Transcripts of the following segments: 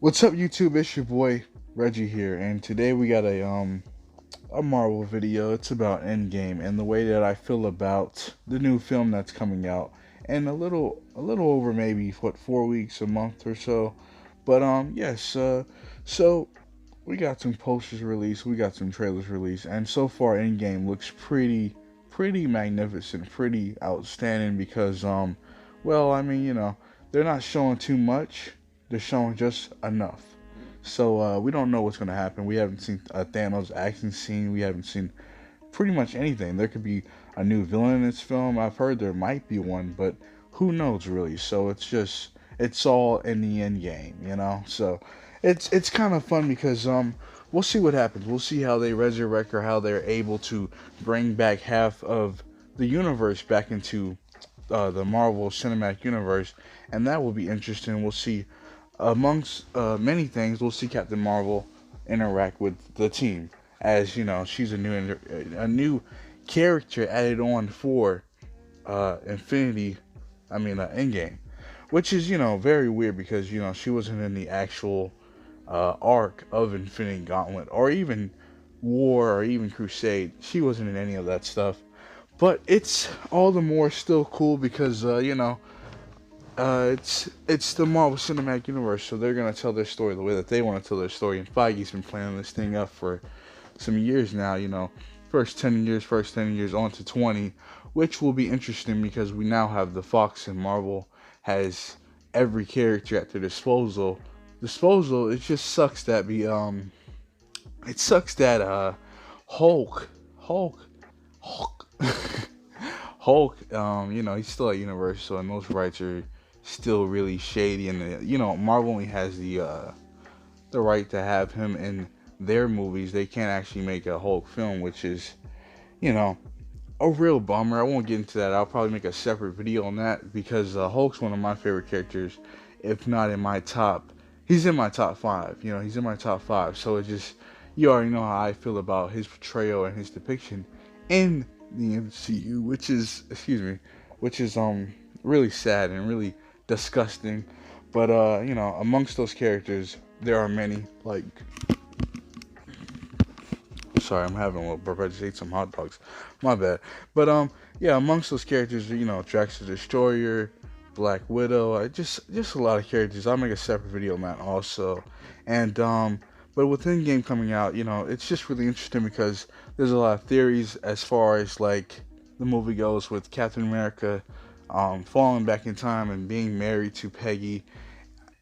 What's up, YouTube? It's your boy Reggie here, and today we got a Marvel video. It's about Endgame and the way that I feel about the new film that's coming out, and a little over maybe 4 weeks, a month or so. But yes, so we got some posters released, we got some trailers released, and so far Endgame looks pretty magnificent, pretty outstanding because well, I mean, they're not showing too much, they're showing just enough. So we don't know what's gonna happen. We haven't seen a Thanos action scene. We haven't seen pretty much anything. There could be a new villain in this film. I've heard there might be one, but who knows really? So it's all in the end game. So it's kind of fun because we'll see what happens. We'll see how they resurrect or how they're able to bring back half of the universe back into the Marvel Cinematic Universe, and that will be interesting. We'll see amongst many things. We'll see Captain Marvel interact with the team, as she's a new character added on for Infinity. I mean, Endgame, which is very weird because she wasn't in the actual arc of Infinity Gauntlet or even War or even Crusade. She wasn't in any of that stuff. But it's all the more still cool because it's the Marvel Cinematic Universe, so they're gonna tell their story the way that they want to tell their story. And Feige's been planning this thing up for some years now. First 10 years on to 20, which will be interesting because we now have the Fox, and Marvel has every character at their disposal. It just sucks that it sucks that Hulk, Hulk, Hulk. Hulk, he's still at Universal, and those rights are still really shady. And Marvel only has the right to have him in their movies. They can't actually make a Hulk film, which is you know a real bummer. I won't get into that. I'll probably make a separate video on that because Hulk's one of my favorite characters, if not in my top. He's in my top five. He's in my top five. So it just you already know how I feel about his portrayal and his depiction in the MCU, which is really sad and really disgusting. But amongst those characters, there are many. Like, sorry, I'm having a little burp. I just ate some hot dogs. My bad. But yeah, amongst those characters, Drax the Destroyer, Black Widow, just a lot of characters. I'll make a separate video on that also. And but with Endgame coming out, it's just really interesting because there's a lot of theories as far as like the movie goes with Captain America falling back in time and being married to Peggy,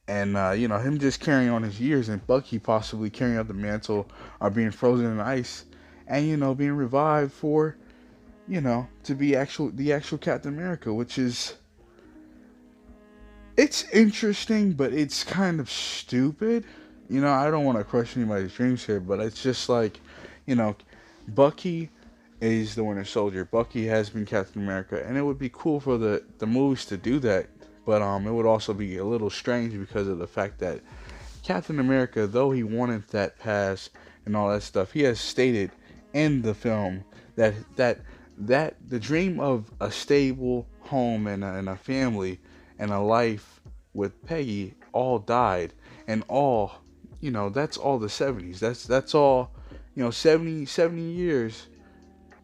and him just carrying on his years, and Bucky possibly carrying out the mantle or being frozen in ice, and being revived for to be the actual Captain America, which is it's interesting, but it's kind of stupid. I don't want to crush anybody's dreams here, but it's just like, you know, Bucky is the Winter Soldier. Bucky has been Captain America, and it would be cool for the movies to do that. But it would also be a little strange because of the fact that Captain America, though he wanted that pass and all that stuff, he has stated in the film that the dream of a stable home and a family and a life with Peggy all died, and all that's all the 70s. That's all 70 years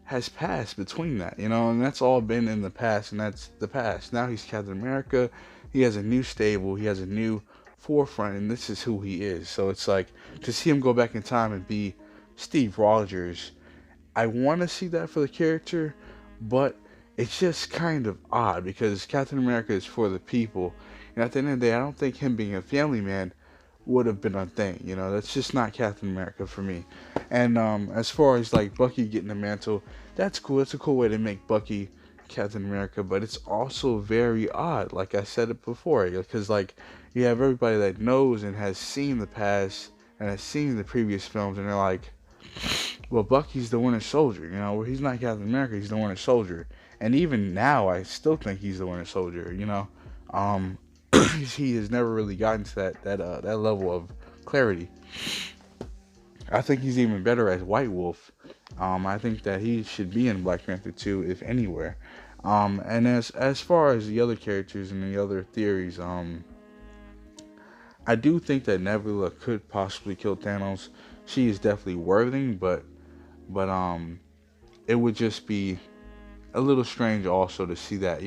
has passed between that, and that's all been in the past, and that's the past. Now he's Captain America. He has a new stable. He has a new forefront, and this is who he is. So it's like to see him go back in time and be Steve Rogers. I want to see that for the character, but it's just kind of odd because Captain America is for the people, and at the end of the day, I don't think him being a family man would have been a thing. That's just not Captain America for me. And as far as like Bucky getting the mantle, that's cool. It's a cool way to make Bucky Captain America, but it's also very odd. Like I said it before, because like you have everybody that knows and has seen the past and has seen the previous films, and they're like, well, Bucky's the Winter Soldier. Well, he's not Captain America. He's the Winter Soldier. And even now, I still think he's the Winter Soldier. Um, he has never really gotten to that level of clarity. I think he's even better as White Wolf. I think that he should be in Black Panther 2, if anywhere. And as far as the other characters and the other theories, I do think that Nebula could possibly kill Thanos. She is definitely worthy, but it would just be a little strange also to see that,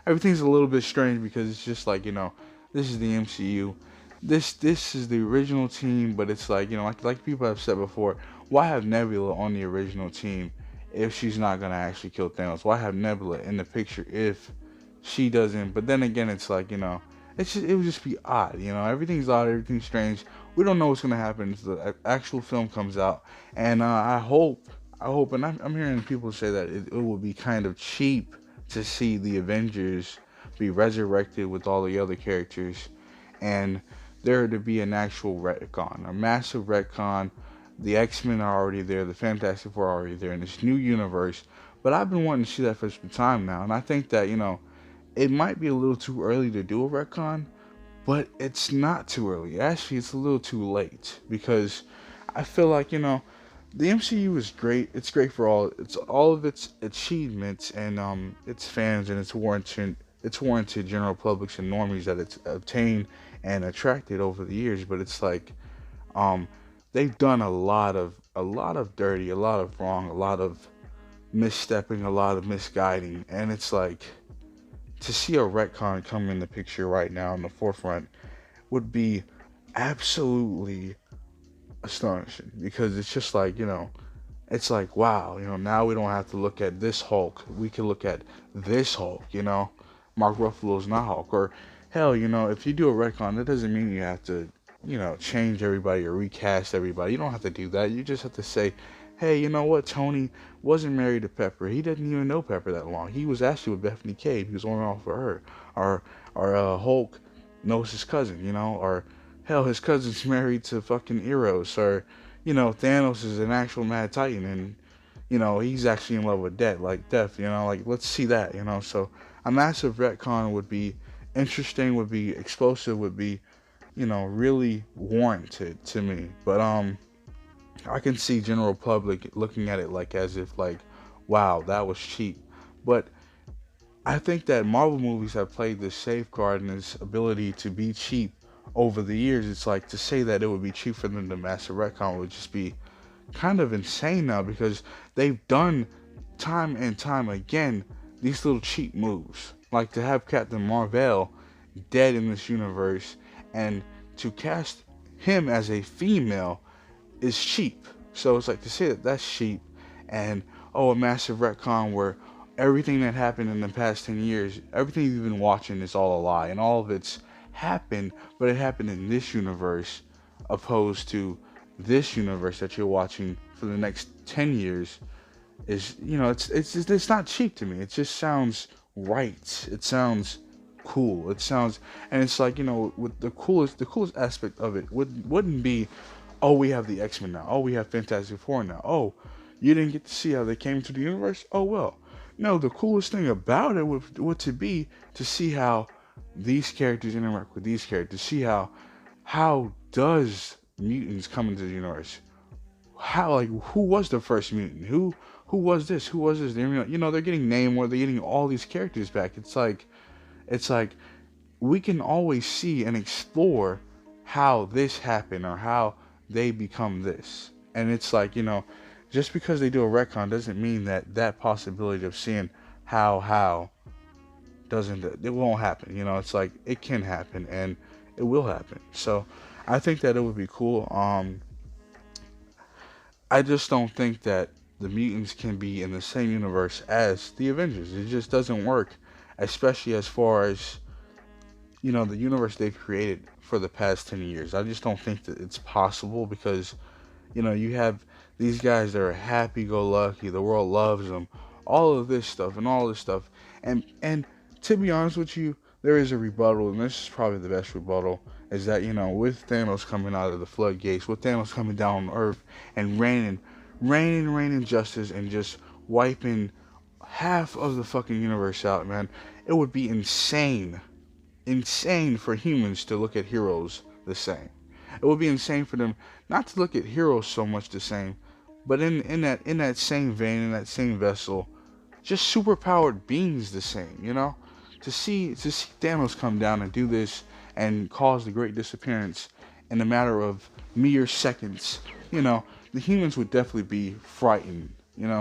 everything's a little bit strange because it's just like, this is the MCU. This is the original team, but it's like, like people have said before, why have Nebula on the original team if she's not gonna actually kill Thanos? Why have Nebula in the picture if she doesn't? But then again, it's like, it would just be odd, everything's odd, everything's strange. We don't know what's gonna happen until the actual film comes out, and I hope, and I'm hearing people say that it will be kind of cheap to see the Avengers be resurrected with all the other characters, and there to be an actual retcon, a massive retcon. The X-Men are already there, the Fantastic Four are already there in this new universe. But I've been wanting to see that for some time now, and I think that it might be a little too early to do a retcon, but it's not too early. Actually, it's a little too late because I feel like the MCU is great. It's great for all of its achievements and its fans and its warranted general publics and normies that it's obtained and attracted over the years. But it's like um they've done a lot of dirty, a lot of wrong, a lot of misstepping, a lot of misguiding, and it's like to see a retcon come in the picture right now in the forefront would be absolutely astonishing because it's just like it's like wow, now we don't have to look at this Hulk, we can look at this Hulk. Mark Ruffalo's not Hulk, or hell, if you do a retcon, that doesn't mean you have to change everybody or recast everybody. You don't have to do that. You just have to say, hey, you know what, Tony wasn't married to Pepper, he didn't even know Pepper that long, he was actually with Bethany Cave, he was on and off with her. Or Hulk knows his cousin, or hell, his cousin's married to fucking Eros, or Thanos is an actual Mad Titan, and he's actually in love with Death. Like let's see that. So a massive retcon would be interesting, would be explosive, would be really warranted to me. But I can see general public looking at it like as if like, wow, that was cheap. But I think that Marvel movies have played this safeguard and this ability to be cheap over the years. It's like to say that it would be cheap for them to master retcon would just be kind of insane now because they've done time and time again these little cheap moves. Like to have Captain Marvel dead in this universe and to cast him as a female is cheap. So it's like to say that that's cheap and a massive retcon where everything that happened in the past 10 years, everything you've been watching is all a lie and all of it's happened, but it happened in this universe opposed to this universe that you're watching for the next 10 years is it's not cheap to me. It just sounds right. It sounds cool. It sounds, and it's like with the coolest aspect of it wouldn't be, oh, we have the X-Men now, oh, we have Fantastic Four now, oh, you didn't get to see how they came to the universe, oh well. No, the coolest thing about it would to be to see how these characters interact with these characters, see how does mutants come into the universe, how, like, who was the first mutant, who was this, who was this, they're getting Namor, they're getting all these characters back. It's like we can always see and explore how this happened or how they become this. And it's like, just because they do a retcon doesn't mean that possibility of seeing how doesn't, it won't happen. It's like it can happen and it will happen. So I think that it would be cool. I just don't think that the mutants can be in the same universe as the Avengers. It just doesn't work, especially as far as the universe they've created for the past 10 years. I just don't think that it's possible because you have these guys that are happy-go-lucky, the world loves them, all of this stuff and all this stuff, and to be honest with you, there is a rebuttal, and this is probably the best rebuttal, is that with Thanos coming out of the floodgates, with Thanos coming down on Earth and raining justice and just wiping half of the fucking universe out, man, it would be insane for humans to look at heroes the same. It would be insane for them not to look at heroes so much the same, but in that same vein, in that same vessel, just superpowered beings the same. To see Thanos come down and do this and cause the great disappearance in a matter of mere seconds, you know, the humans would definitely be frightened.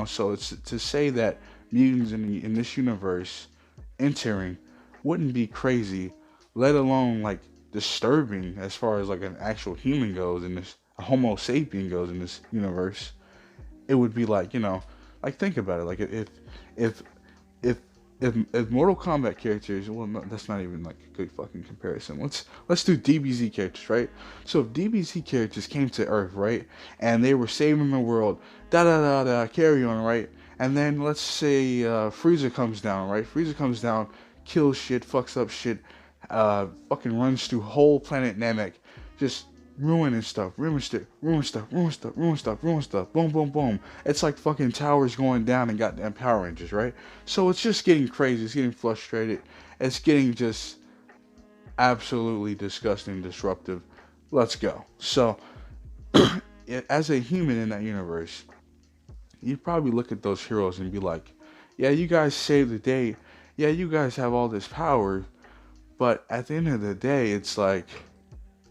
So it's to say that mutants in this universe entering wouldn't be crazy, let alone like disturbing as far as like an actual human goes in this a Homo sapien goes in this universe. It would be like like think about it. Like if if if Mortal Kombat characters, well, no, that's not even like a good fucking comparison. Let's do DBZ characters, right? So if DBZ characters came to Earth, right, and they were saving the world, da da da da, carry on, right, and then let's say Frieza comes down, right? Frieza comes down, kills shit, fucks up shit, fucking runs through whole planet Namek, just ruining stuff, ruin stuff, boom, boom, boom. It's like fucking towers going down and goddamn Power Rangers, right? So it's just getting crazy. It's getting frustrated. It's getting just absolutely disgusting, disruptive. Let's go. So, as a human in that universe, you'd probably look at those heroes and be like, yeah, you guys saved the day. Yeah, you guys have all this power. But at the end of the day, it's like,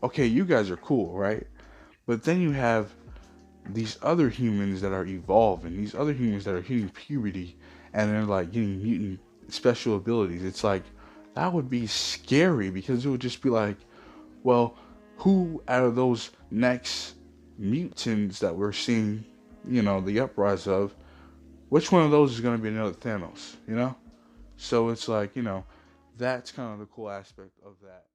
okay, you guys are cool, right? But then you have these other humans that are evolving, these other humans that are hitting puberty, and they're like getting mutant special abilities. It's like that would be scary because it would just be like, well, who out of those next mutants that we're seeing, the uprise of, which one of those is going to be another Thanos? So it's like, that's kind of the cool aspect of that.